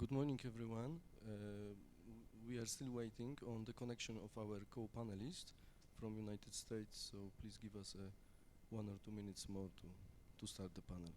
Good morning, everyone. We are still waiting on the connection of our co-panelist from United States, so please give us 1 or 2 minutes more to start the panel.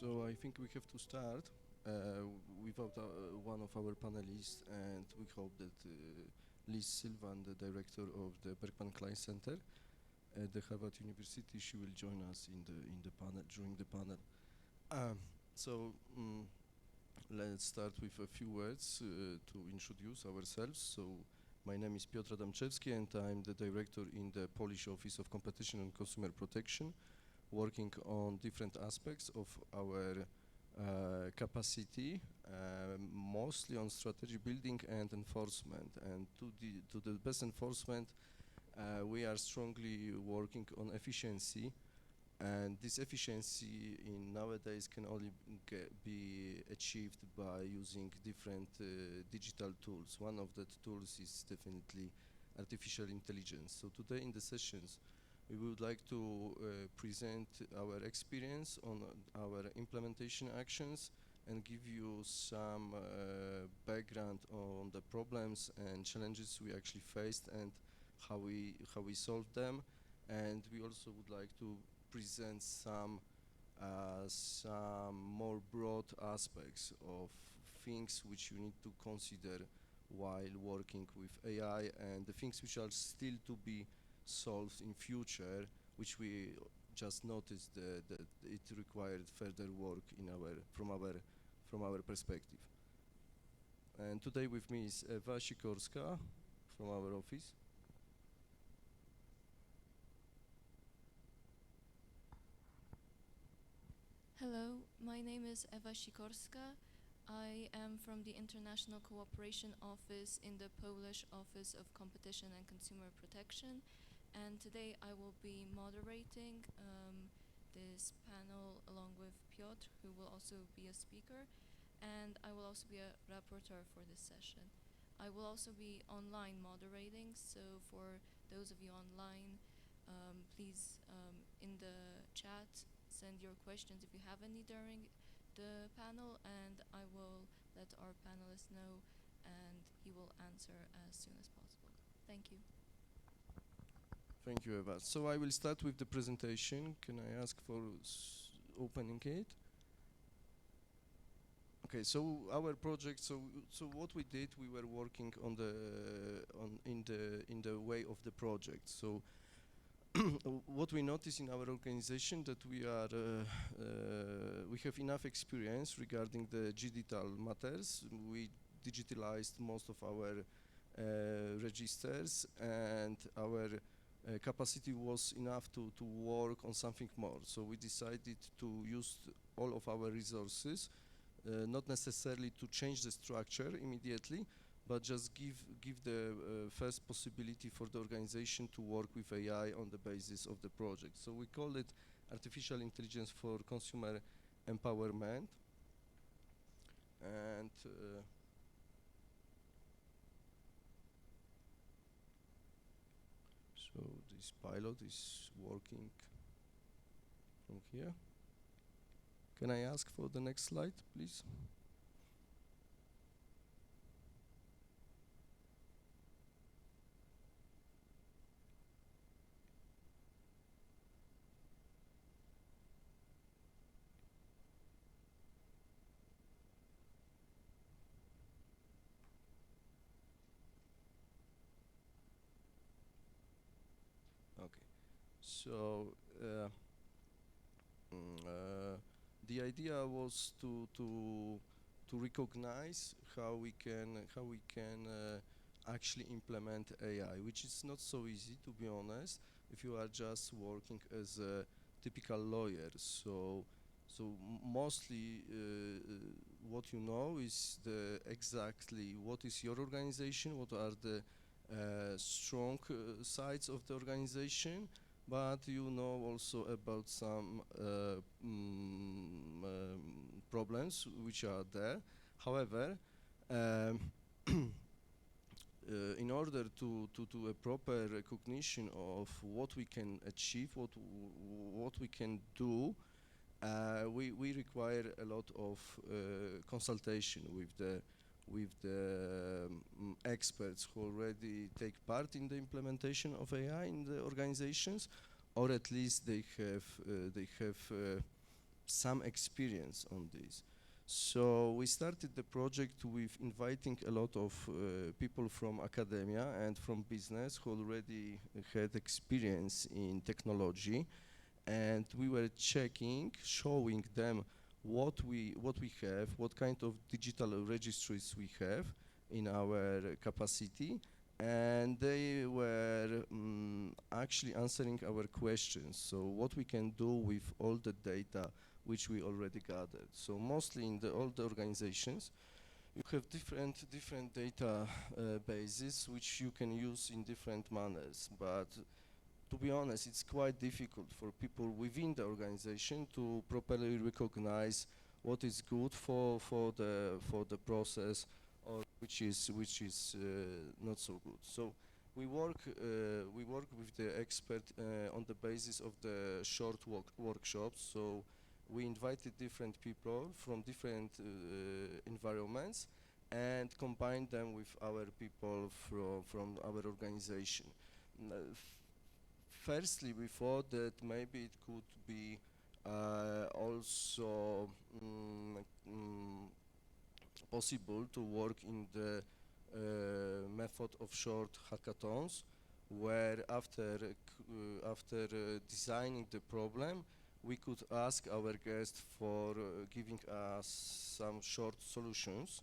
So I think we have to start without one of our panelists, and we hope that Liz Silvan, the director of the Berkman Klein Center at the Harvard University, she will join us in the panel during the panel. Um, so let's start with a few words to introduce ourselves. So my name is Piotr Adamczewski, and I'm the director in the Polish Office of Competition and Consumer Protection, working on different aspects of our capacity, mostly on strategy building and enforcement. And to the best enforcement, we are strongly working on efficiency, and this efficiency in nowadays can only be achieved by using different digital tools. One of the tools is definitely artificial intelligence. So today in the sessions, we would like to present our experience on our implementation actions and give you some background on the problems and challenges we actually faced and how we solved them. And we also would like to present some more broad aspects of things which you need to consider while working with AI, and the things which are still to be solved in future, which we just noticed that it required further work in from our perspective. And today with me is Ewa Sikorska from our office. Hello, my name is Ewa Sikorska. I am from the International Cooperation Office in the Polish Office of Competition and Consumer Protection, and today I will be moderating this panel along with Piotr, who will also be a speaker, and I will also be a rapporteur for this session. I will also be online moderating, so for those of you online, please in the chat send your questions if you have any during the panel, and I will let our panelist know and he will answer as soon as possible. Thank you. Thank you, Eva. So I will start with the presentation. Can I ask for opening it? Okay, so our project. So what we did, we were working on in the way of the project. So what we notice in our organization that we have enough experience regarding the digital matters. We digitalized most of our registers, and our capacity was enough to work on something more. So we decided to use all of our resources, not necessarily to change the structure immediately, but just give the first possibility for the organization to work with AI on the basis of the project. So we call it artificial intelligence for consumer empowerment. And so this pilot is working from here. Can I ask for the next slide, please? Okay, so the idea was to recognize how we can actually implement AI, which is not so easy, to be honest, if you are just working as a typical lawyer. So mostly what you know is exactly what is your organization, what are the strong sides of the organization, but you know also about some problems which are there. However, in order to a proper recognition of what we can achieve, what we can do, we require a lot of consultation with the experts who already take part in the implementation of AI in the organizations, or at least they have some experience on this. So we started the project with inviting a lot of people from academia and from business who already had experience in technology, and we were showing them what we have, what kind of digital registries we have in our capacity, and they were actually answering our questions. So what we can do with all the data which we already gathered. So mostly in all the organizations, you have different data bases which you can use in different manners, but to be honest, it's quite difficult for people within the organization to properly recognize what is good for the process, or which is not so good. So we work with the expert on the basis of the short workshops. So we invited different people from different environments and combined them with our people from our organization. Firstly, we thought that maybe it could be also possible to work in the method of short hackathons, where after designing the problem, we could ask our guests for giving us some short solutions,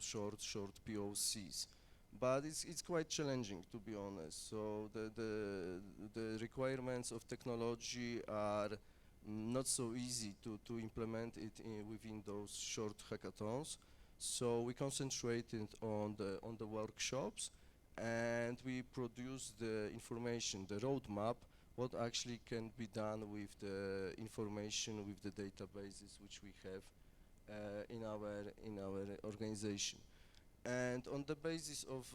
short POCs. But it's quite challenging, to be honest. So the requirements of technology are not so easy to implement it within those short hackathons. So we concentrated on the workshops, and we produced the information, the roadmap, what actually can be done with the information, with the databases which we have in our organization. And on the basis of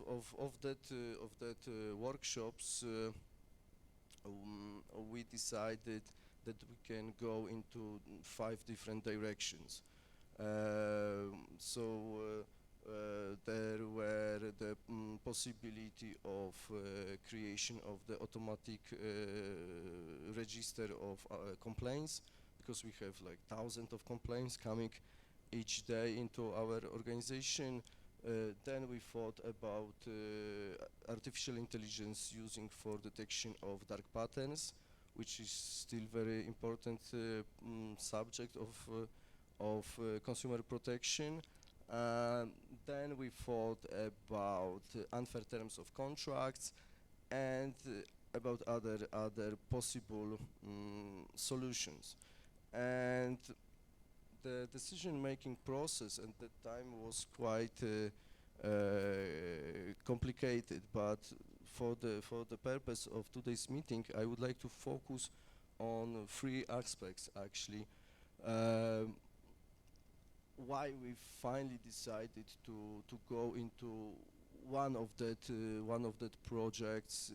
that workshops, we decided that we can go into 5 different directions. There were the possibility of creation of the automatic register of complaints, because we have like thousands of complaints coming each day into our organization. Then we thought about artificial intelligence using for detection of dark patterns, which is still very important subject of consumer protection. Then we thought about unfair terms of contracts, and about other possible solutions. And the decision-making process at that time was quite complicated, but for the purpose of today's meeting, I would like to focus on 3 aspects actually. Why we finally decided to go into one of that projects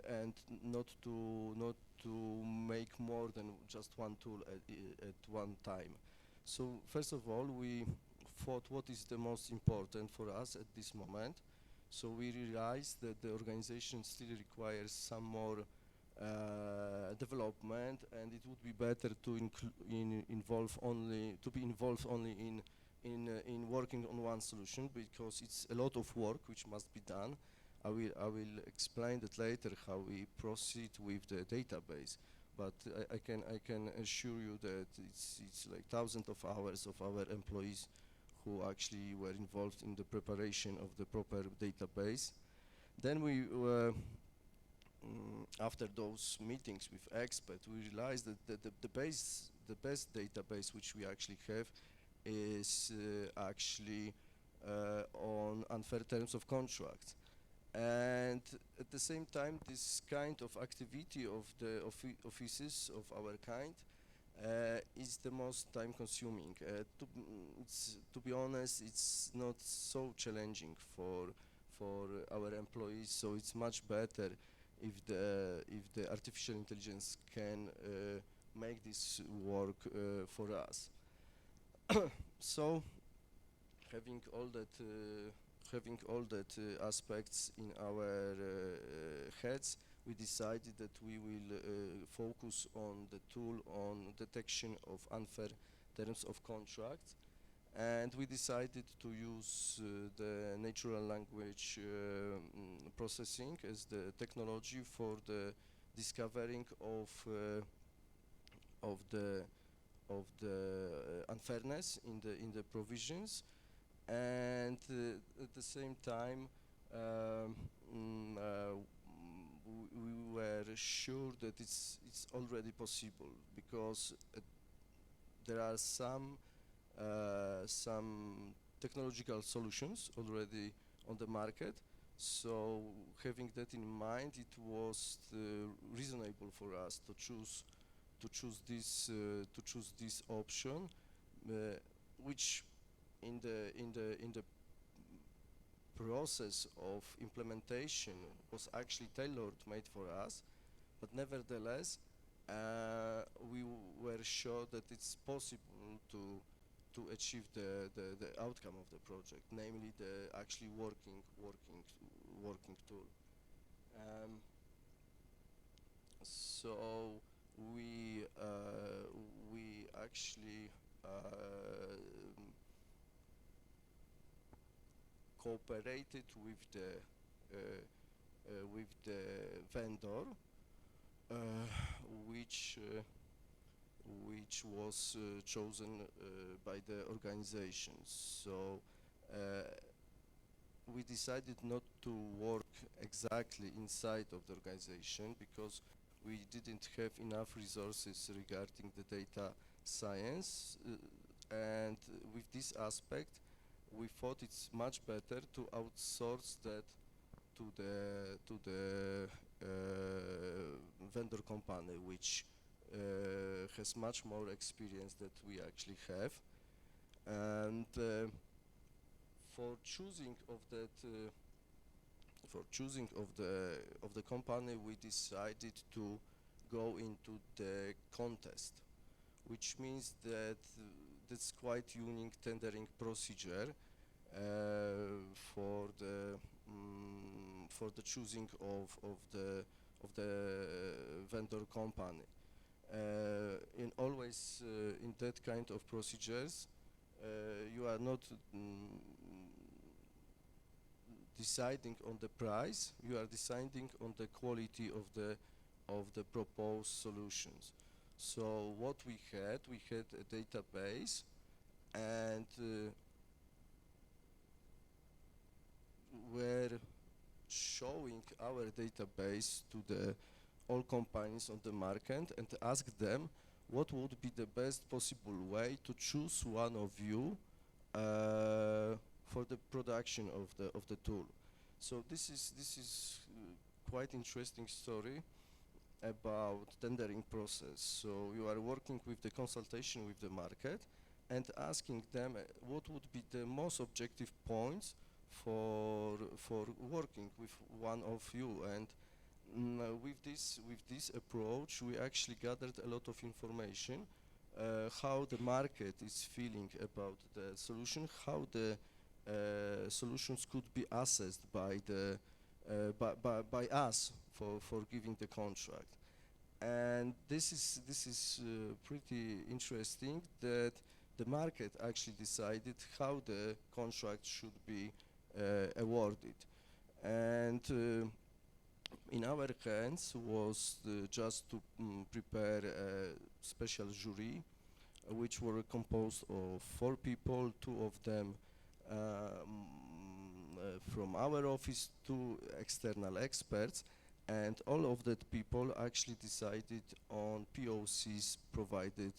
and not to make more than just one tool at one time. So first of all, we thought what is the most important for us at this moment. So we realized that the organization still requires some more development, and it would be better to be involved only in working on one solution, because it's a lot of work which must be done. I will explain that later how we proceed with the database, but I can assure you that it's like thousands of hours of our employees who actually were involved in the preparation of the proper database. Then we after those meetings with experts, we realized that the best database which we actually have is actually on unfair terms of contracts. And at the same time, this kind of activity of the offices of our kind is the most time consuming. To be honest, it's not so challenging for our employees, so it's much better if the artificial intelligence can make this work for us. So having all that aspects in our heads, we decided that we will focus on the tool on detection of unfair terms of contracts, and we decided to use the natural language processing as the technology for the discovering of the unfairness in the provisions, and at the same time we were sure that it's already possible, because there are some technological solutions already on the market. So having that in mind, it was reasonable for us to choose this option, which in the process of implementation was actually tailor made for us, but nevertheless we were sure that it's possible to achieve the outcome of the project, namely the actually working tool. So we actually cooperated with the vendor, which was chosen by the organization. So we decided not to work exactly inside of the organization, because we didn't have enough resources regarding the data science, and with this aspect we thought it's much better to outsource that to the vendor company, which has much more experience that we actually have. And for choosing of the company, we decided to go into the contest, which means that that's quite unique tendering procedure for the choosing of the vendor company. In always in that kind of procedures, you are not deciding on the price, you are deciding on the quality of the proposed solutions. So what we had a database, and we're showing our database to the all companies on the market and ask them what would be the best possible way to choose one of you for the production of the tool. So this is quite interesting story about tendering process. So you are working with the consultation with the market and asking them what would be the most objective points for working with one of you. And with this approach, we actually gathered a lot of information, how the market is feeling about the solution, how the solutions could be assessed by the by us for giving the contract. And this is pretty interesting that the market actually decided how the contract should be awarded. And in our hands was just to prepare a special jury, which were composed of 4 people, 2 of them from our office, 2 external experts, and all of that people actually decided on POCs provided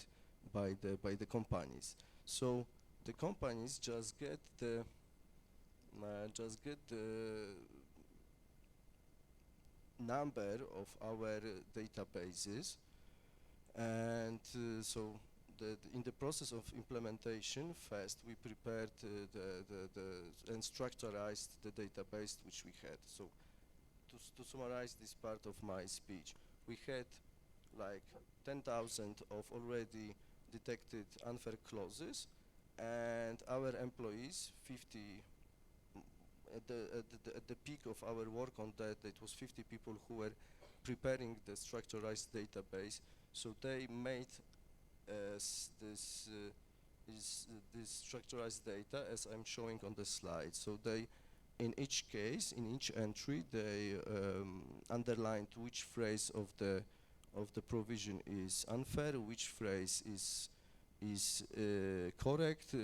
by the companies. So the companies just get the number of our databases, and so in the process of implementation, first we prepared and structurized the database which we had. So to summarize this part of my speech, we had like 10,000 of already detected unfair clauses, and our employees, 50, at the peak of our work on that, it was 50 people who were preparing the structurized database. So they made this structurized data as I'm showing on the slide. So they, in each case, in each entry, they underlined which phrase of the provision is unfair, which phrase is correct,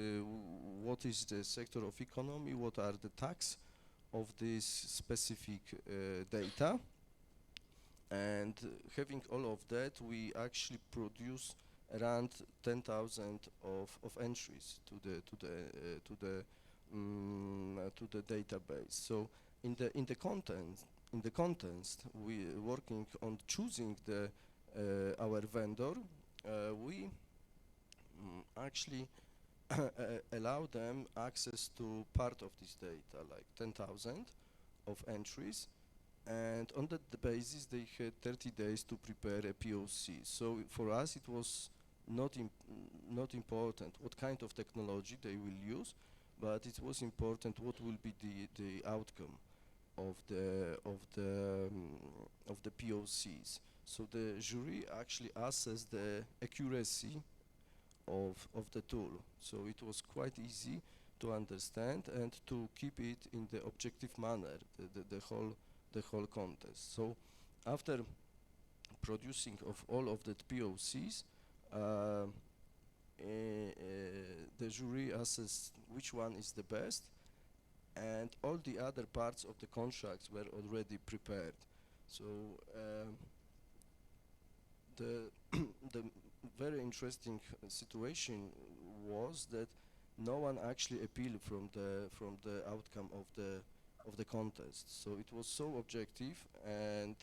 what is the sector of economy, what are the tax of this specific data. And having all of that, we actually produce around 10,000 of entries to the database. So in the context, we working on choosing the our vendor. We actually allow them access to part of this data, like 10,000 of entries, and on that basis they had 30 days to prepare a POC. So for us it was not important what kind of technology they will use, but it was important what will be the outcome of the POCs. So the jury actually assessed the accuracy of the tool. So it was quite easy to understand and to keep it in the objective manner, the whole contest. So after producing of all of the POCs, the jury assessed which one is the best, and all the other parts of the contracts were already prepared. So the the very interesting situation was that no one actually appealed from the outcome of the contest. So it was so objective, and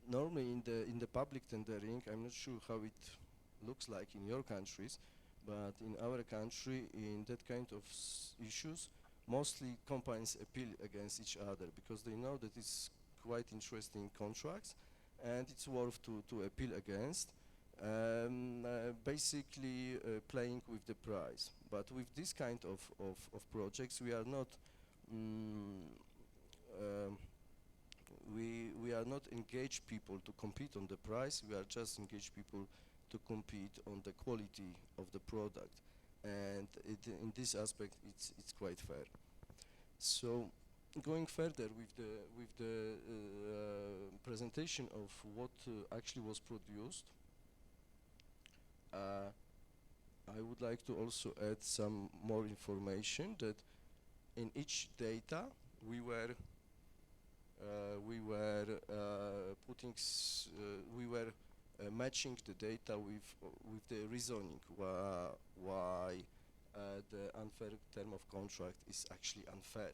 normally in the public tendering, I'm not sure how it looks like in your countries, but in our country, in that kind of issues, mostly companies appeal against each other because they know that it's quite interesting contracts and it's worth to appeal against. Basically playing with the price. But with this kind of projects, we are not we are not engaged people to compete on the price. We are just engaged people to compete on the quality of the product, and in this aspect, it's quite fair. So, going further with the presentation of what actually was produced, I would like to also add some more information that in each data we were matching the data with the reasoning why the unfair term of contract is actually unfair.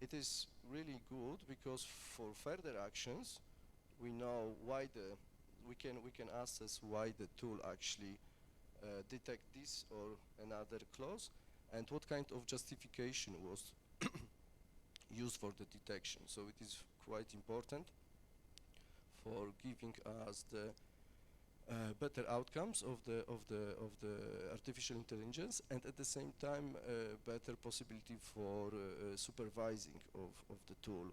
It is really good because for further actions we know why we can assess why the tool actually detect this or another clause, and what kind of justification was used for the detection. So it is quite important for giving us the better outcomes of the artificial intelligence, and at the same time better possibility for supervising of the tool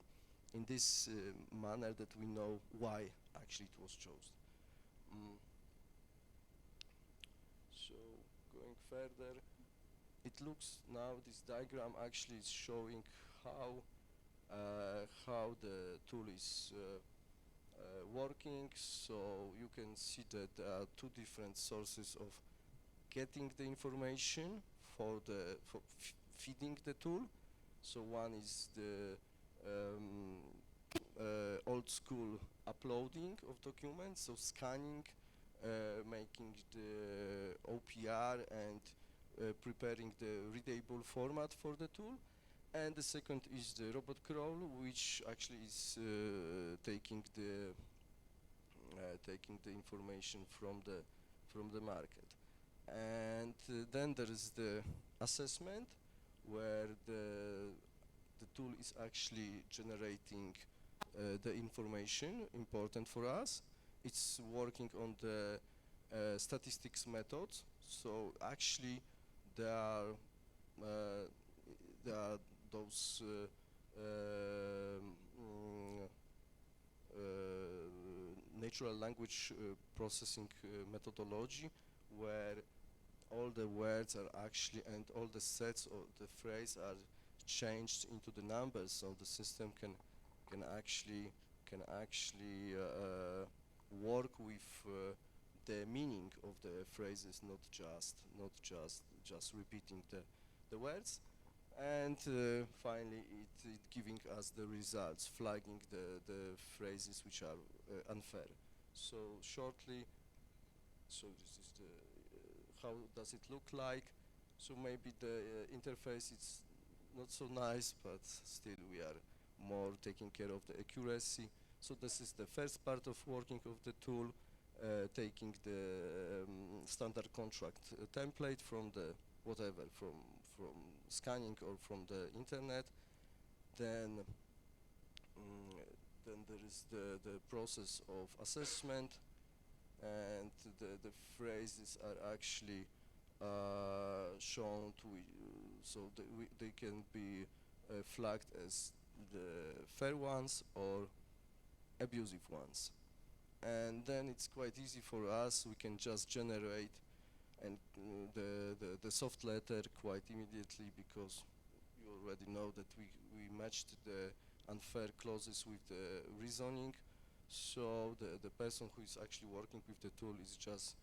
in this manner that we know why actually it was chosen. So going further, it looks now this diagram actually is showing how the tool is working. So you can see that there are two different sources of getting the information for feeding the tool. So one is the old school uploading of documents, so scanning, making the OPR and preparing the readable format for the tool. And the second is the robot crawl, which actually is taking the information from the market. And then there is the assessment, where the tool is actually generating the information important for us. It's working on the statistics method. So actually, there are uh, there are those natural language processing methodology where all the words are actually and all the sets of the phrase are changed into the numbers, so the system can actually work with the meaning of the phrases, not just repeating the words. And finally, it giving us the results, flagging the phrases which are unfair. So shortly, so this is the how does it look like. So maybe the interface is not so nice, but still we are more taking care of the accuracy. So this is the first part of working of the tool, taking the standard contract template from the whatever, from scanning or from the internet. Then then there is the process of assessment, and the phrases are actually shown to so they can be flagged as the fair ones or abusive ones. And then it's quite easy for us, we can just generate and the soft letter quite immediately, because you already know that we matched the unfair clauses with the reasoning. So the person who is actually working with the tool is just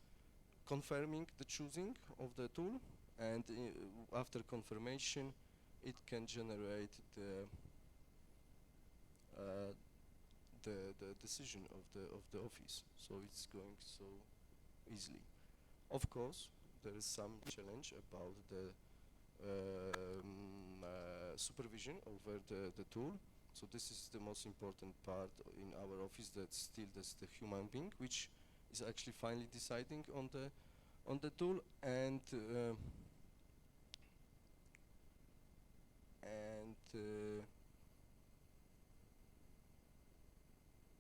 confirming the choosing of the tool, and after confirmation it can generate the decision of the office. So it's going so easily. Of course, there is some challenge about the supervision over the tool. So this is the most important part in our office, that still there's the human being which is actually finally deciding on the tool, and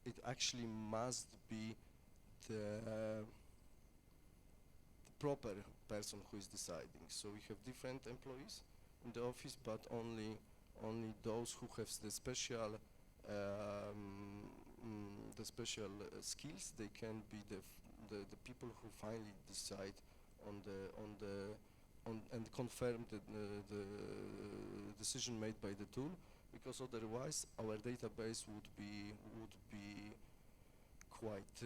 it actually must be the proper person who is deciding. So we have different employees in the office, but only those who have the special skills, they can be the people who finally decide on and confirm the decision made by the tool, because otherwise our database would be quite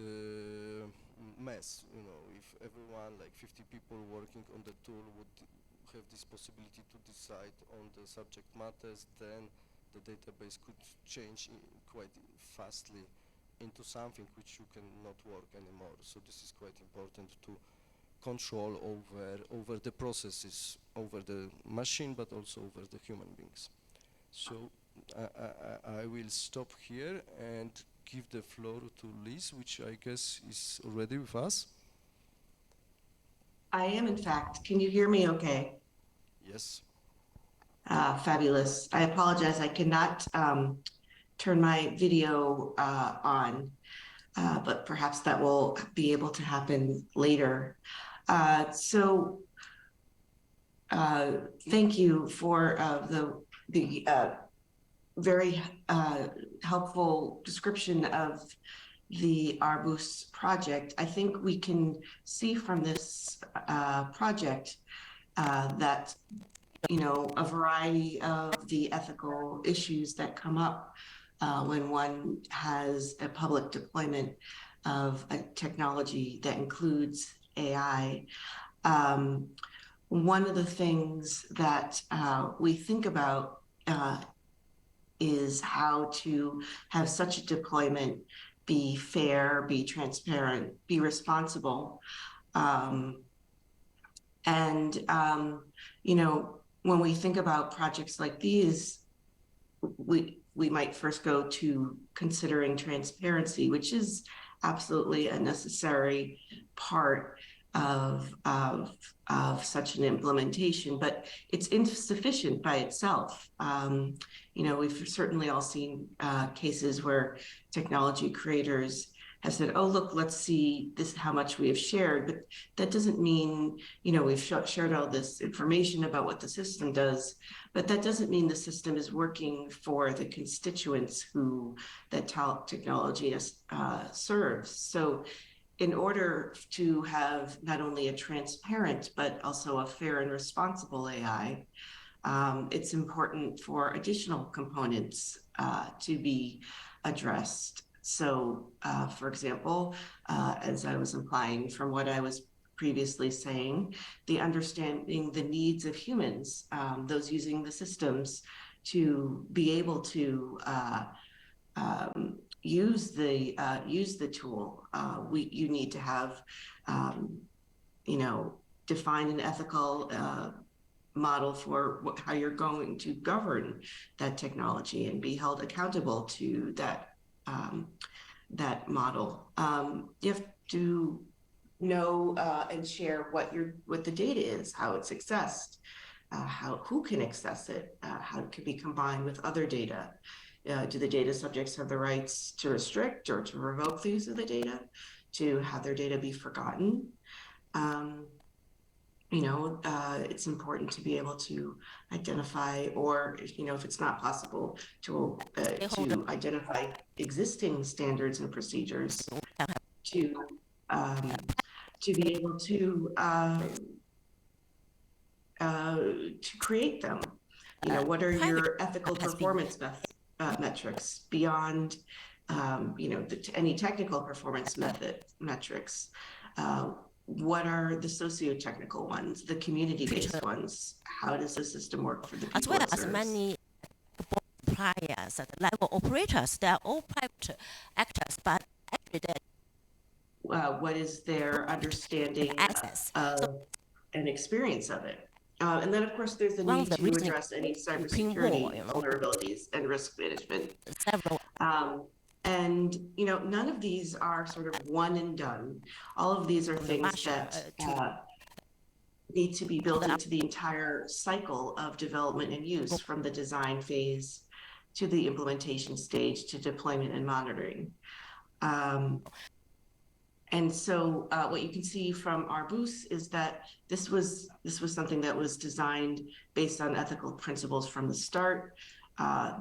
mess. You know, if everyone, like 50 people working on the tool, would have this possibility to decide on the subject matters, then the database could change quite fastly into something which you cannot work anymore. So this is quite important to control over the processes, over the machine, but also over the human beings. So I will stop here and give the floor to Liz, which I guess is already with us. I am, in fact. Can you hear me okay? Yes. Fabulous. I apologize. I cannot turn my video on, but perhaps that will be able to happen later. Thank you for the very helpful description of the Arbus project. I think we can see from this project that, you know, a variety of the ethical issues that come up when one has a public deployment of a technology that includes AI. One of the things that we think about is how to have such a deployment be fair, be transparent, be responsible. You know, when we think about projects like these, we might first go to considering transparency, which is absolutely a necessary part. of such an implementation, but it's insufficient by itself. You know, we've certainly all seen cases where technology creators have said, oh, look, let's see this, how much we have shared, but that doesn't mean, you know, we've shared all this information about what the system does, but that doesn't mean the system is working for the constituents who that technology serves. So in order to have not only a transparent, but also a fair and responsible AI, it's important for additional components to be addressed. So, for example, as I was implying from what I was previously saying, the understanding the needs of humans, those using the systems, to be able to use the tool. You need to have, you know, define an ethical model for how you're going to govern that technology and be held accountable to that model. You have to know and share what the data is, how it's accessed, who can access it, how it can be combined with other data. Do the data subjects have the rights to restrict or to revoke the use of the data, to have their data be forgotten? You know, it's important to be able to identify, or, you know, if it's not possible, to identify existing standards and procedures to be able to create them. You know, what are your ethical performance metrics beyond, you know, any technical performance metrics? What are the socio-technical ones, the community-based ones? How does the system work for the people as well it as serves? many suppliers and level operators? They are all private actors, but actually they What is their understanding access. of and experience of it? And then, of course, there's the One need of the to reasons address any Supreme cybersecurity War, you know, vulnerabilities and risk management. several And, you know, none of these are sort of one and done. All of these are things Russia that need to be built into the entire cycle of development and use, from the design phase to the implementation stage to deployment and monitoring. And so what you can see from our booth is that this was something that was designed based on ethical principles from the start.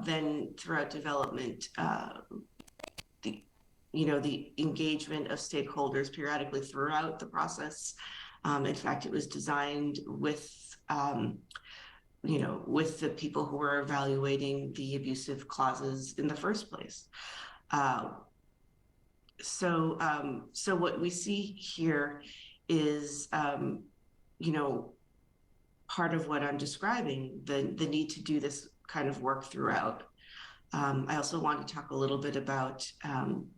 Then throughout development, the engagement of stakeholders periodically throughout the process. In fact, it was designed with with the people who were evaluating the abusive clauses in the first place. So what we see here is, part of what I'm describing, the need to do this kind of work throughout. I also want to talk a little bit about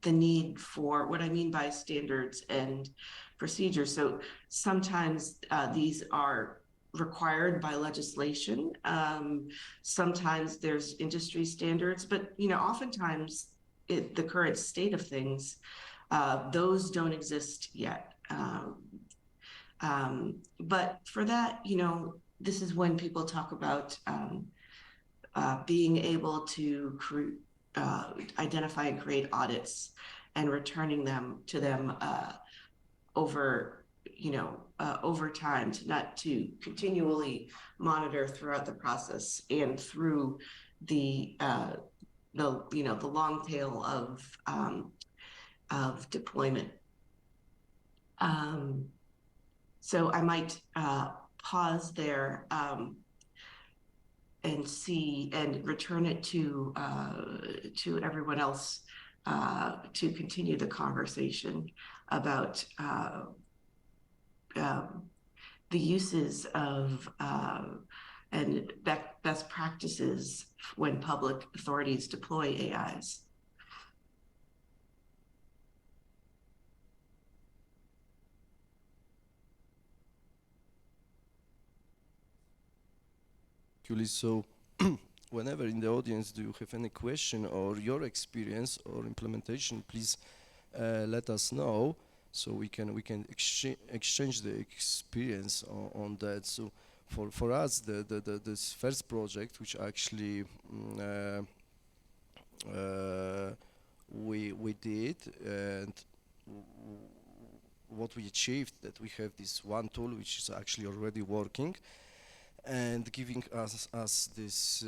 the need for what I mean by standards and procedures. So sometimes these are required by legislation. Sometimes there's industry standards, but oftentimes the current state of things, those don't exist yet. But for that, this is when people talk about being able to identify and create audits and returning them to them over time, to continually monitor throughout the process and through the long tail of deployment. So I might pause there and see and return it to everyone else to continue the conversation about the uses of and best practices when public authorities deploy AIs. So whenever in the audience do you have any question or your experience or implementation, please let us know. so we can exchange the experience on that. So for us, this first project, which actually we did, and what we achieved, that we have this one tool which is actually already working and giving us this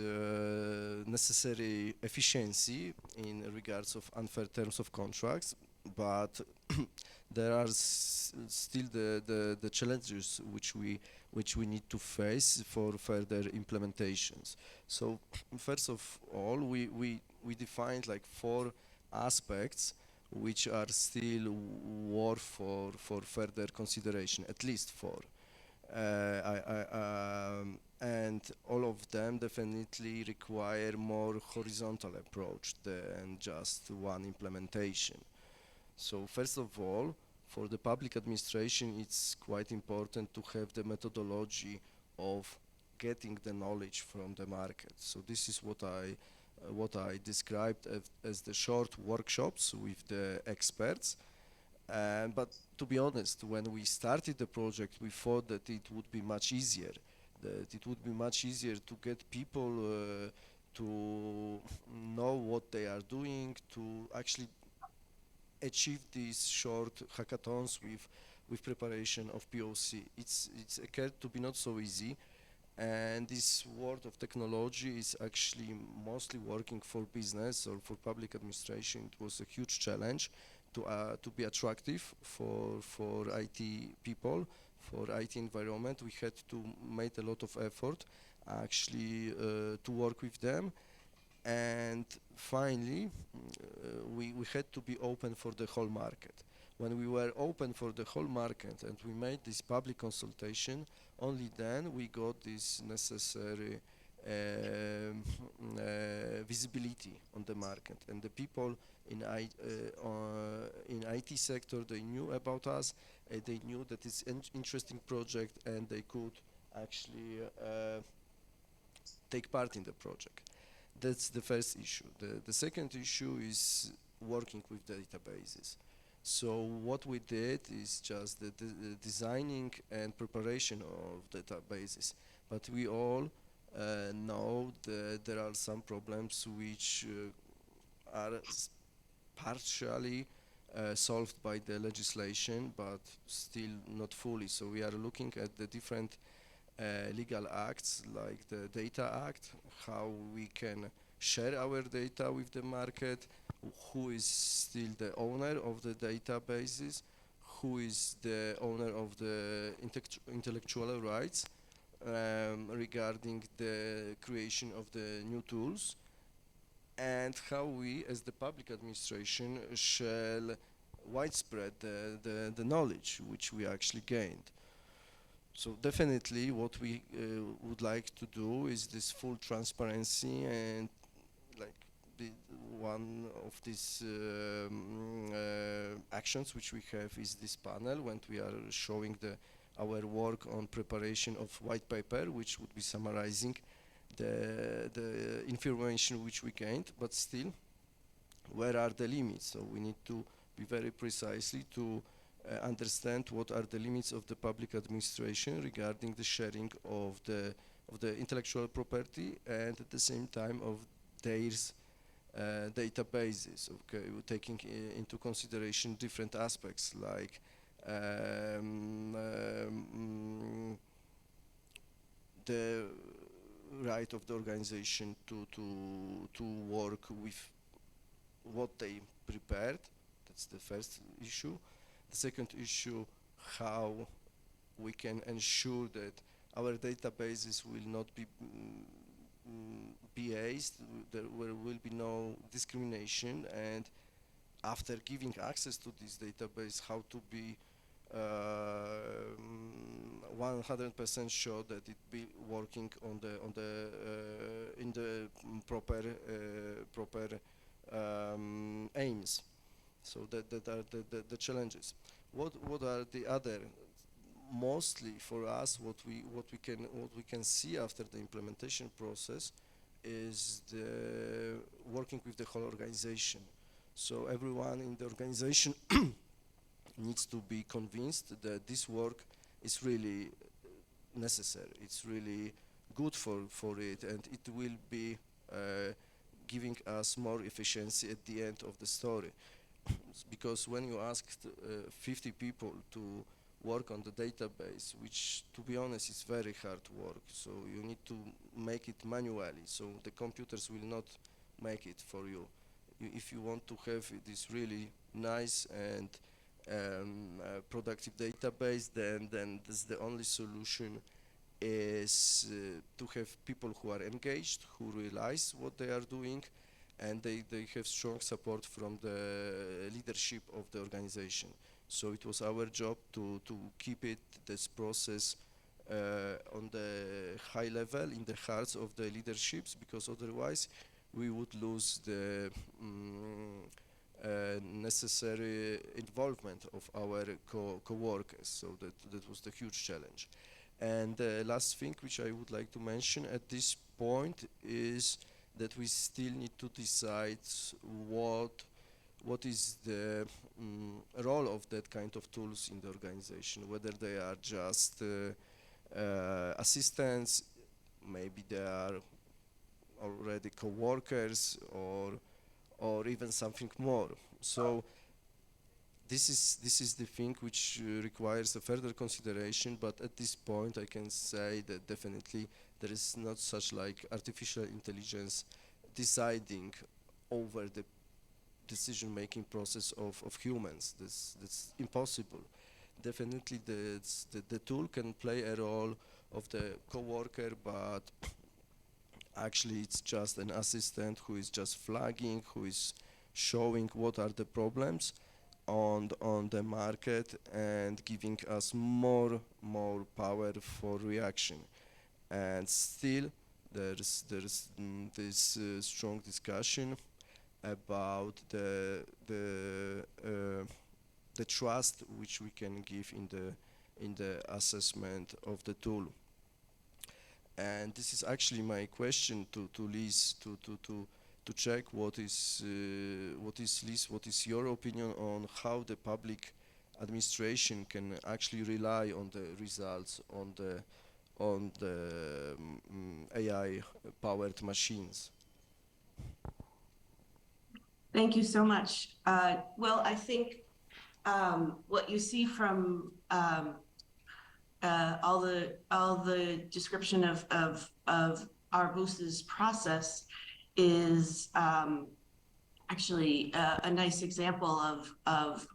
necessary efficiency in regards of unfair terms of contracts, but there are still the challenges which we need to face for further implementations. So first of all, we defined like 4 aspects which are still worth for further consideration, at least 4. And all of them definitely require more horizontal approach than just one implementation. So first of all, for the public administration, it's quite important to have the methodology of getting the knowledge from the market. So this is what I described as the short workshops with the experts. But to be honest, when we started the project, we thought that it would be much easier. That it would be much easier to get people to know what they are doing, to actually achieve these short hackathons with preparation of POC. It's occurred to be not so easy, and this world of technology is actually mostly working for business or for public administration. It was a huge challenge to be attractive for IT people, for IT environment. We had to make a lot of effort actually to work with them. And finally, we had to be open for the whole market. When we were open for the whole market and we made this public consultation, only then we got this necessary visibility on the market. And the people in IT sector, they knew about us, they knew that it's an interesting project, and they could actually take part in the project. That's the first issue. The second issue is working with databases. So what we did is just the designing and preparation of databases. But we all know that there are some problems which are partially solved by the legislation, but still not fully. So we are looking at the different legal acts, like the Data Act, how we can share our data with the market, who is still the owner of the databases, who is the owner of the intellectual rights regarding the creation of the new tools, and how we as the public administration shall widespread the knowledge which we actually gained. So definitely what we would like to do is this full transparency, and like one of these actions which we have is this panel when we are showing our work on preparation of white paper, which would be summarizing the information which we gained, but still, where are the limits? So we need to be very precisely to understand what are the limits of the public administration regarding the sharing of the intellectual property, and at the same time of their databases. Okay, we're taking into consideration different aspects like the right of the organization to work with what they prepared. That's the first issue. The second issue, how we can ensure that our databases will not be biased, there will be no discrimination, and after giving access to this database, how to be 100% sure that it be working in the proper aims. So that are the challenges. What are the other? Mostly for us, what we can see after the implementation process is the working with the whole organization. So everyone in the organization needs to be convinced that this work is really necessary. It's really good for it, and it will be giving us more efficiency at the end of the story. Because when you ask 50 people to work on the database, which to be honest is very hard work, so you need to make it manually, so the computers will not make it for you. If you want to have this really nice and productive database, then this the only solution is to have people who are engaged, who realize what they are doing, and they have strong support from the leadership of the organization. So it was our job to keep this process on the high level, in the hearts of the leaderships, because otherwise we would lose the necessary involvement of our co-workers. So that was the huge challenge. And the last thing which I would like to mention at this point is that we still need to decide what is the role of that kind of tools in the organization, whether they are just assistants, maybe they are already co-workers, or even something more. So this is the thing which requires a further consideration, but at this point I can say that definitely there is not such like artificial intelligence deciding over the decision-making process of humans. That's impossible. Definitely the tool can play a role of the co-worker, but actually it's just an assistant who is just flagging, who is showing what are the problems on the market and giving us more power for reaction. And still there's this strong discussion about the trust which we can give in the assessment of the tool. And this is actually my question to Liz, to check what is Liz, what is your opinion on how the public administration can actually rely on the results on the AI powered machines. Thank you so much. Well, I think what you see from all the description of Arbus's process is actually a nice example of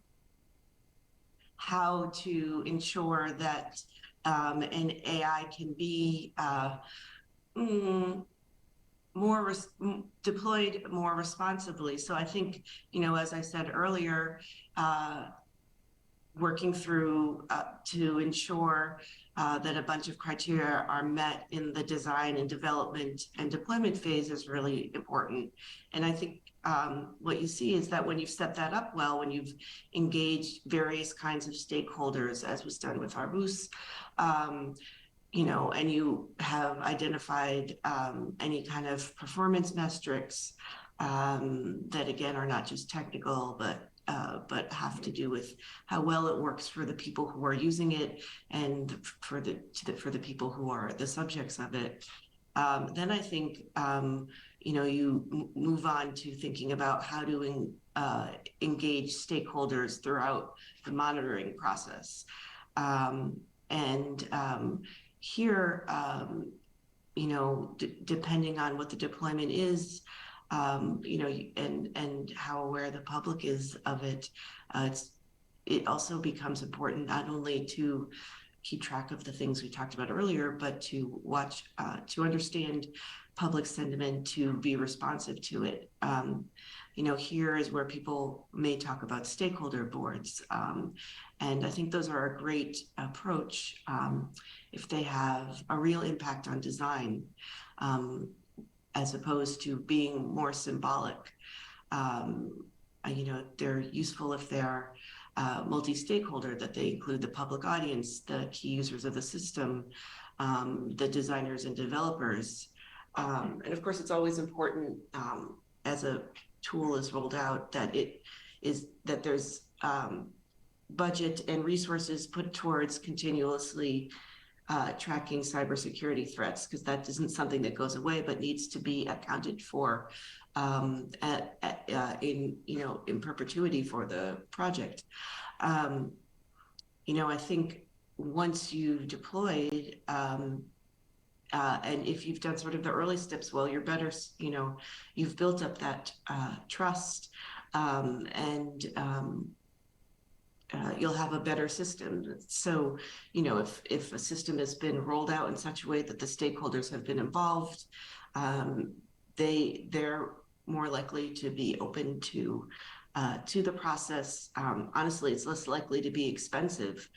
how to ensure that an AI can be deployed more responsibly. So I think, as I said earlier, working through to ensure that a bunch of criteria are met in the design and development and deployment phase is really important. And I think what you see is that when you've set that up well, when you've engaged various kinds of stakeholders, as was done with Arbus, and you have identified any kind of performance metrics that again are not just technical, but have to do with how well it works for the people who are using it and for the people who are the subjects of it. Then I think you move on to thinking about how to engage stakeholders throughout the monitoring process. Here, depending on what the deployment is, and how aware the public is of it, it also becomes important not only to keep track of the things we talked about earlier, but to watch, to understand public sentiment, to be responsive to it. Here is where people may talk about stakeholder boards. And I think those are a great approach if they have a real impact on design, as opposed to being more symbolic. They're useful if they're multi-stakeholder, that they include the public audience, the key users of the system, the designers and developers. And of course, it's always important as a tool is rolled out that there's budget and resources put towards continuously tracking cybersecurity threats, because that isn't something that goes away but needs to be accounted for in perpetuity for the project. I think once you've deployed, and if you've done sort of the early steps well, you're better, you've built up that trust, and you'll have a better system. So, if a system has been rolled out in such a way that the stakeholders have been involved, they're more likely to be open to the process. Honestly, it's less likely to be expensive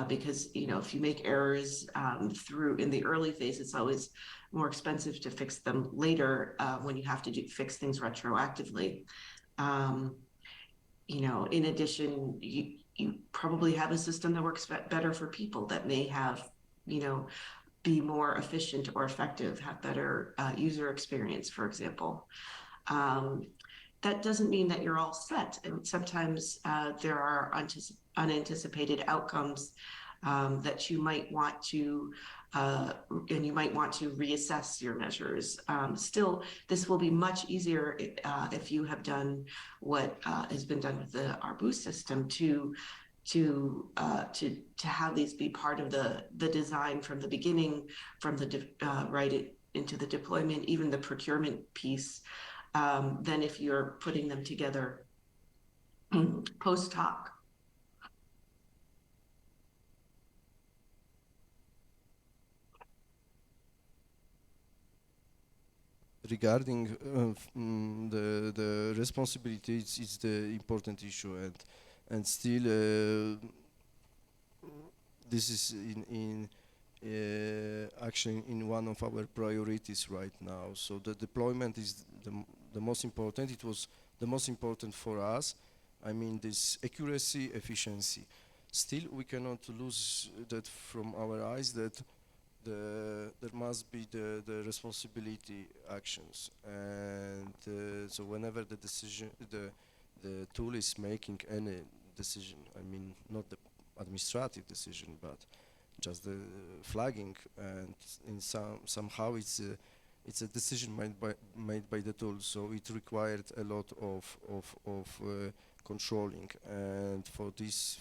because, if you make errors through in the early phase, it's always more expensive to fix them later when you have to fix things retroactively. In addition, you probably have a system that works better for people that may have, be more efficient or effective, have better user experience, for example. That doesn't mean that you're all set. And sometimes there are unanticipated outcomes that you might want to, and you might want to reassess your measures. Still, this will be much easier if you have done what has been done with the Arbus system to have these be part of the design from the beginning, from the into the deployment, even the procurement piece, than if you're putting them together post hoc. Regarding the responsibility, it's the important issue, and still this is in actually in one of our priorities right now. So the deployment is the most important. It was the most important for us. I mean, this accuracy, efficiency. Still, we cannot lose that from our eyes, that there must be the responsibility actions, and so whenever the tool is making any decision, I mean, not the administrative decision, but just the flagging, and somehow it's a decision made by the tool, so it required a lot of controlling, and for this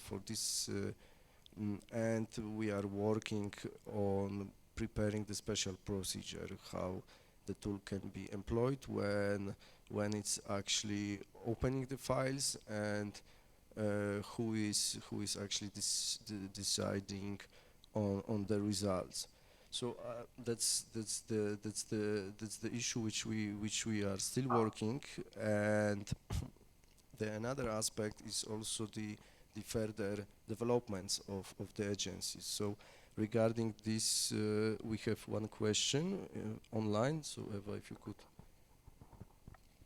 and we are working on preparing the special procedure, how the tool can be employed when it's actually opening the files, and who is actually deciding on the results. So that's the issue which we are still working, and the another aspect is also the further developments of the agencies. So regarding this, we have one question online. So Eva, if you could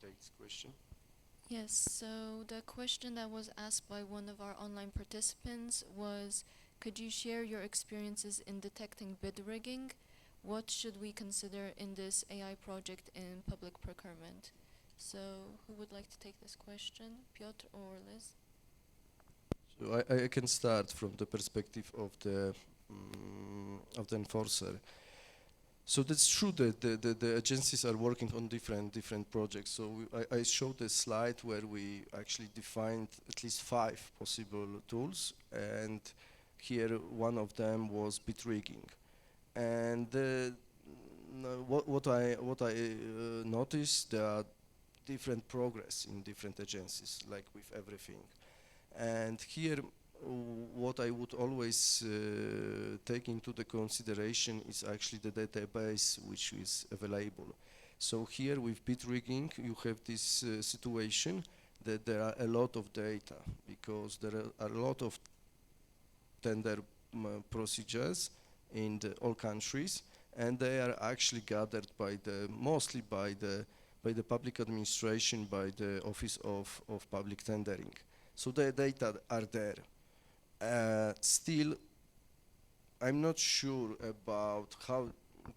take this question. Yes, so the question that was asked by one of our online participants was, could you share your experiences in detecting bid rigging? What should we consider in this AI project in public procurement? So who would like to take this question, Piotr or Liz? So I can start from the perspective of the enforcer. So that's true that the agencies are working on different projects. So I showed a slide where we actually defined at least 5 possible tools, and here one of them was bid rigging. And what I noticed, there are different progress in different agencies, like with everything. And here, what I would always take into the consideration is actually the database which is available. So here with bid rigging, you have this situation that there are a lot of data, because there are a lot of tender procedures in all countries, and they are actually gathered mostly by the public administration, by the Office of Public Tendering. So the data are there. Still, I'm not sure about how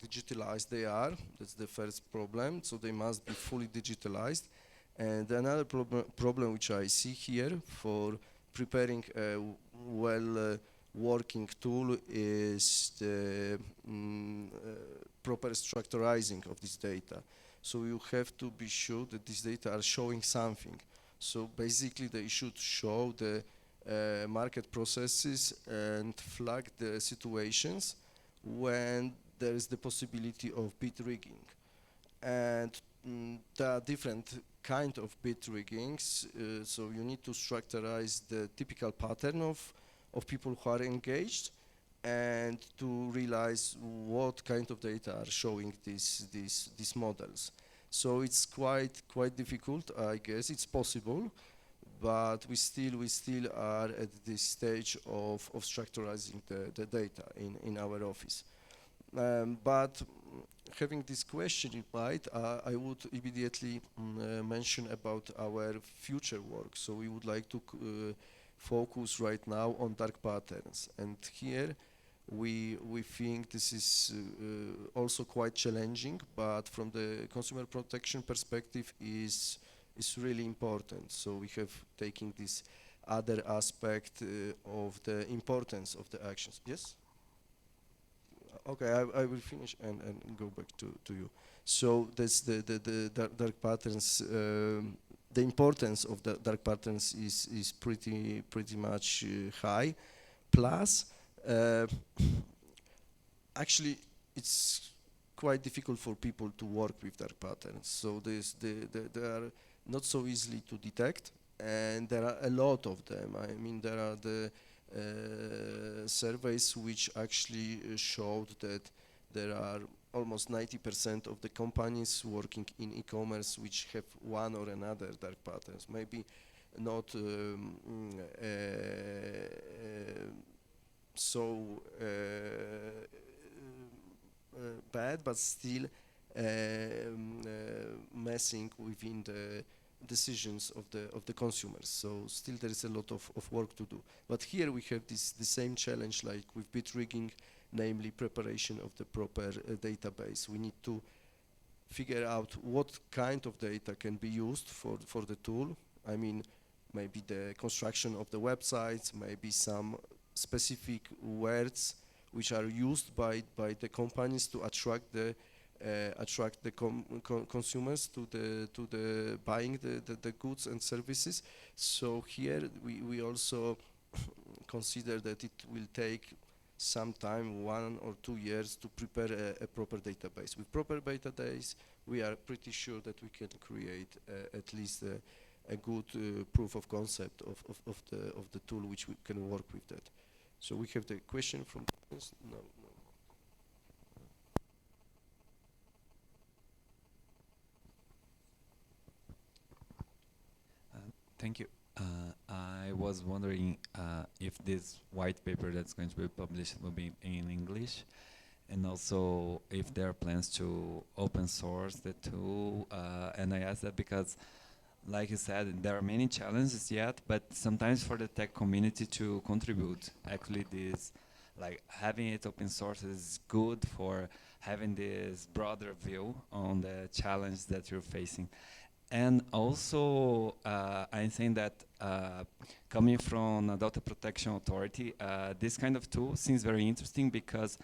digitalized they are. That's the first problem. So they must be fully digitalized. And another problem which I see here for preparing a well working tool is the proper structurizing of this data. So you have to be sure that these data are showing something. So basically they should show the market processes and flag the situations when there is the possibility of bid rigging. And there are different kind of bid riggings, so you need to structurize the typical pattern of people who are engaged and to realize what kind of data are showing these models. So it's quite difficult, I guess. It's possible, but we still are at this stage of structurizing the data in our office. But having this question in mind, I would immediately mention about our future work. So we would like to focus right now on dark patterns, and here we think this is also quite challenging, but from the consumer protection perspective is really important. So we have taken this other aspect of the importance of the actions. Yes? Okay, I will finish and go back to you. So that's the dark patterns. The importance of the dark patterns is pretty much high. Plus, actually, it's quite difficult for people to work with dark patterns. So they are not so easily to detect, and there are a lot of them. I mean, there are the surveys which actually showed that there are almost 90% of the companies working in e-commerce which have one or another dark patterns. Maybe not so bad, but still messing within the decisions of the consumers. So still there is a lot of work to do. But here we have the same challenge like with bid rigging, namely preparation of the proper database. We need to figure out what kind of data can be used for the tool. I mean, maybe the construction of the websites, maybe some specific words which are used by the companies to attract the consumers to the buying the goods and services. So here we also consider that it will take some time, 1 or 2 years, to prepare a proper database. With proper database, we are pretty sure that we can create at least a good proof of concept of the tool which we can work with that. So we have the question from this. No. Thank you. I was wondering if this white paper that's going to be published will be in English, and also if there are plans to open source the tool. And I ask that because, like you said, there are many challenges yet, but sometimes for the tech community to contribute, actually this, like having it open source is good for having this broader view on the challenge that you're facing. And also, I'm saying that coming from a data protection authority, this kind of tool seems very interesting because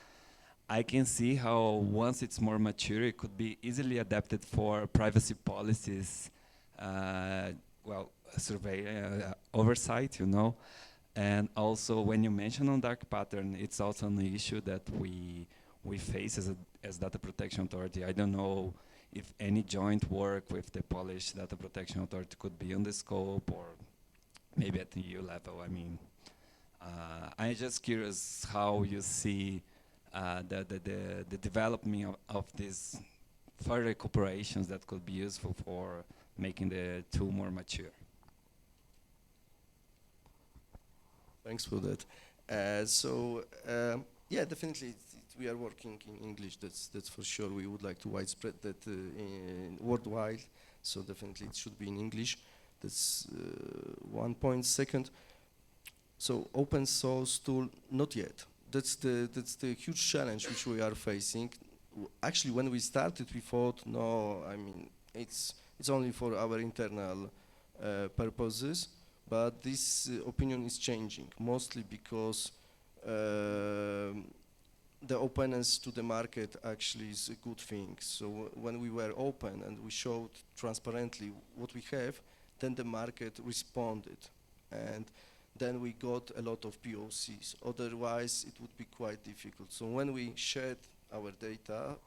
I can see how once it's more mature, it could be easily adapted for privacy policies, survey oversight, you know. And also, when you mention on dark pattern, it's also an issue that we face as data protection authority. I don't know if any joint work with the Polish Data Protection Authority could be on the scope, or maybe at the EU level. I mean, I'm just curious how you see the development of these further cooperations that could be useful for making the tool more mature. Thanks for that. Yeah, definitely we are working in English. That's for sure. We would like to widespread that worldwide. So definitely it should be in English. That's one point. Second, so open source tool, not yet. That's the huge challenge which we are facing. Actually, when we started, we thought, no, I mean, it's only for our internal purposes. But this opinion is changing, mostly because the openness to the market actually is a good thing. So when we were open and we showed transparently what we have, then the market responded. And then we got a lot of POCs. Otherwise, it would be quite difficult. So when we shared our data,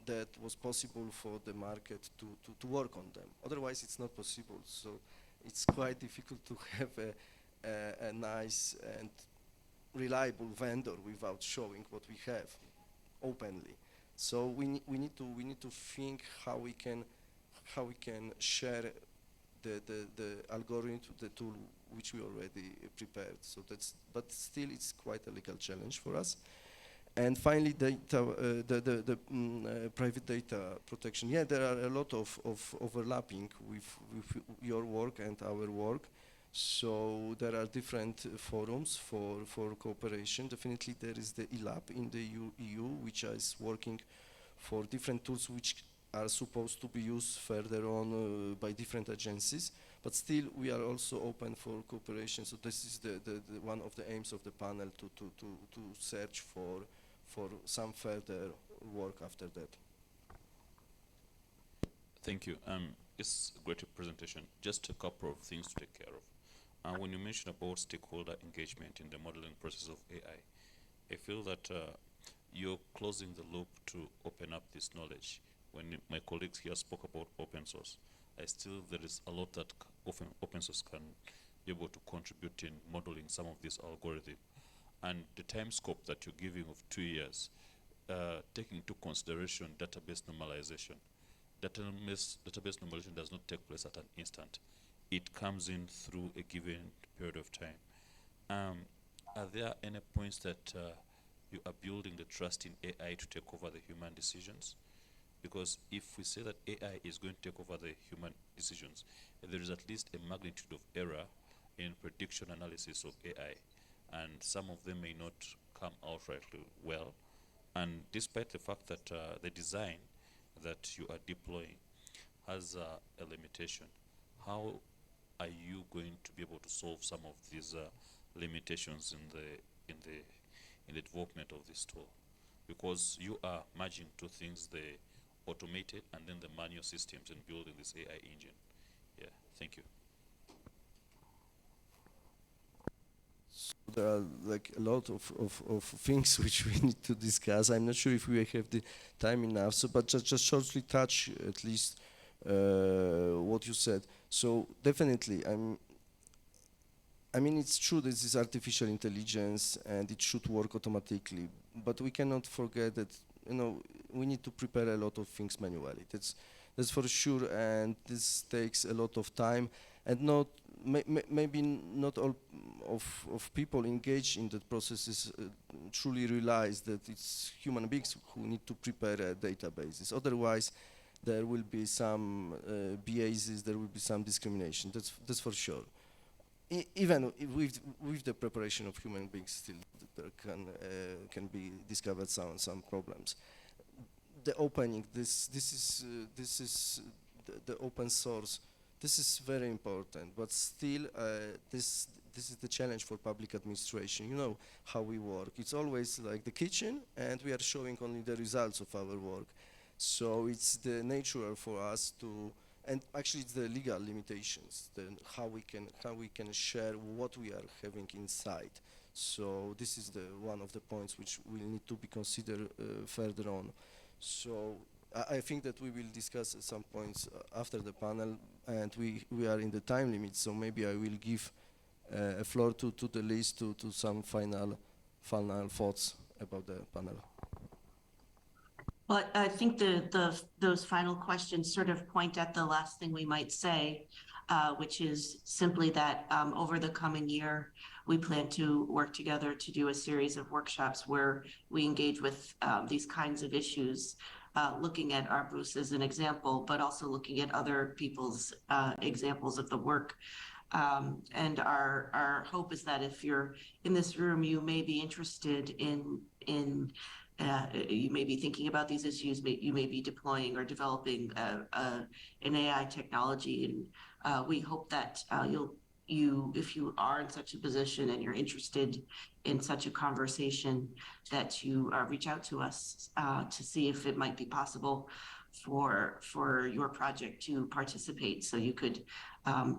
that was possible for the market to work on them. Otherwise, it's not possible. So it's quite difficult to have a nice and reliable vendor without showing what we have openly. So we need to think how we can share the algorithm, the tool which we already prepared. So but still it's quite a legal challenge for us. And finally, the private data protection. Yeah, there are a lot of overlapping with your work and our work. So there are different forums for cooperation. Definitely there is the ELAB in the EU, which is working for different tools which are supposed to be used further on by different agencies. But still, we are also open for cooperation. So this is the one of the aims of the panel to search for some further work after that. Thank you. It's a great presentation. Just a couple of things to take care of. When you mention about stakeholder engagement in the modeling process of AI, I feel that you're closing the loop to open up this knowledge. When my colleagues here spoke about open source, there is a lot that open source can be able to contribute in modeling some of this algorithm. And the time scope that you're giving of 2 years, taking into consideration database normalization. Database normalization does not take place at an instant. It comes in through a given period of time. Are there any points that you are building the trust in AI to take over the human decisions? Because if we say that AI is going to take over the human decisions, there is at least a magnitude of error in prediction analysis of AI, and some of them may not come out rightly well. And despite the fact that the design that you are deploying has a limitation, how are you going to be able to solve some of these limitations in the development of this tool? Because you are merging two things, the automated and then the manual systems, and building this AI engine. Yeah, thank you. So there are like a lot of things which we need to discuss. I'm not sure if we have the time enough, so but just shortly touch at least what you said. So definitely, I mean, it's true this is artificial intelligence and it should work automatically, but we cannot forget that, you know, we need to prepare a lot of things manually. That's for sure, and this takes a lot of time, and maybe not all of people engaged in that processes truly realize that it's human beings who need to prepare databases. Otherwise, there will be some biases, there will be some discrimination. That's for sure. Even with the preparation of human beings, still there can be discovered some problems. The opening, this is the open source. This is very important, but still this is the challenge for public administration. You know how we work. It's always like the kitchen, and we are showing only the results of our work. So it's the natural for us to, and actually it's the legal limitations, how we can share what we are having inside. So this is one of the points which will need to be considered further on. So I think that we will discuss some points after the panel, and we are in the time limit, so maybe I will give a floor to the list to some final thoughts about the panel. Well, I think those final questions sort of point at the last thing we might say, which is simply that over the coming year, we plan to work together to do a series of workshops where we engage with these kinds of issues, looking at Arbus as an example, but also looking at other people's examples of the work. And our hope is that if you're in this room, you may be interested in you may be thinking about these issues, you may be deploying or developing an AI technology, and we hope that you'll if you are in such a position and you're interested in such a conversation, that you reach out to us to see if it might be possible for your project to participate. So you could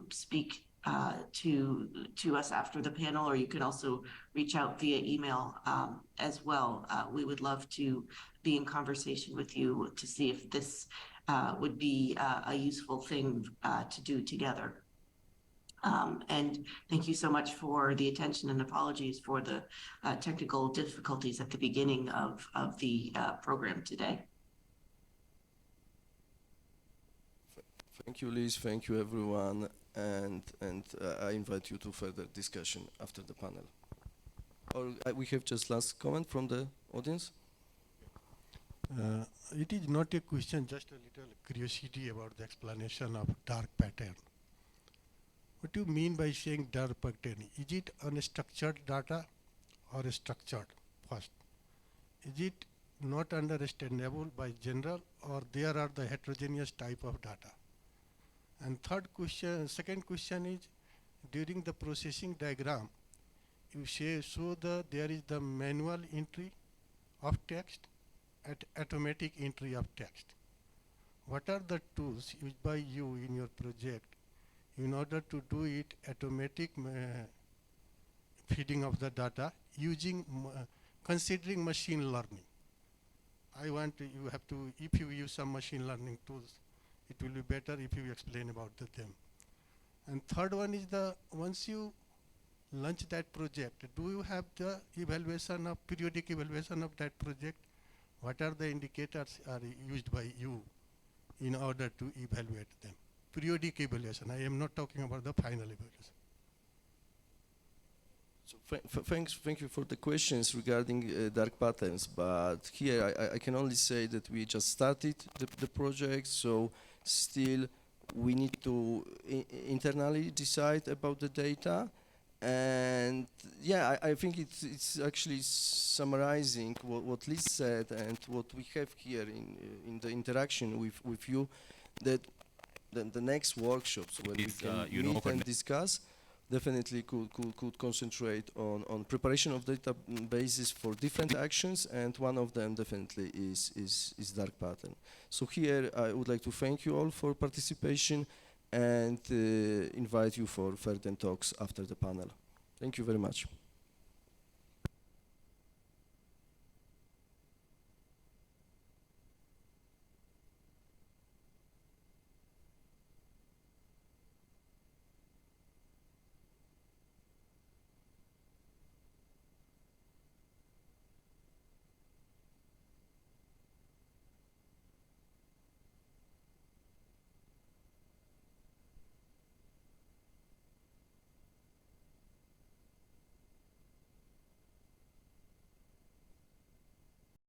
speak to us after the panel, or you can also reach out via email as well. We would love to be in conversation with you to see if this would be a useful thing to do together. And thank you so much for the attention, and apologies for the technical difficulties at the beginning of the program today. Thank you, Liz. Thank you, everyone. And I invite you to further discussion after the panel. Or we have just last comment from the audience. It is not a question, just a little curiosity about the explanation of dark pattern. What do you mean by saying dark pattern? Is it unstructured data or structured first? Is it not understandable by general, or there are the heterogeneous type of data? And second question is, during the processing diagram, you show there is the manual entry of text and automatic entry of text. What are the tools used by you in your project in order to do it automatic feeding of the data using considering machine learning? If you use some machine learning tools, it will be better if you explain about them. And third one is, once you launch that project, do you have the periodic evaluation of that project? What are the indicators are used by you in order to evaluate them? Periodic evaluation. I am not talking about the final evaluation. So thank you for the questions regarding dark patterns. But here I can only say that we just started the project, so still we need to internally decide about the data. And yeah, I think it's actually summarizing what Liz said and what we have here in the interaction with you, that the next workshops when we can meet and discuss definitely could concentrate on preparation of databases for different actions, and one of them definitely is dark pattern. So here I would like to thank you all for participation and invite you for further talks after the panel. Thank you very much.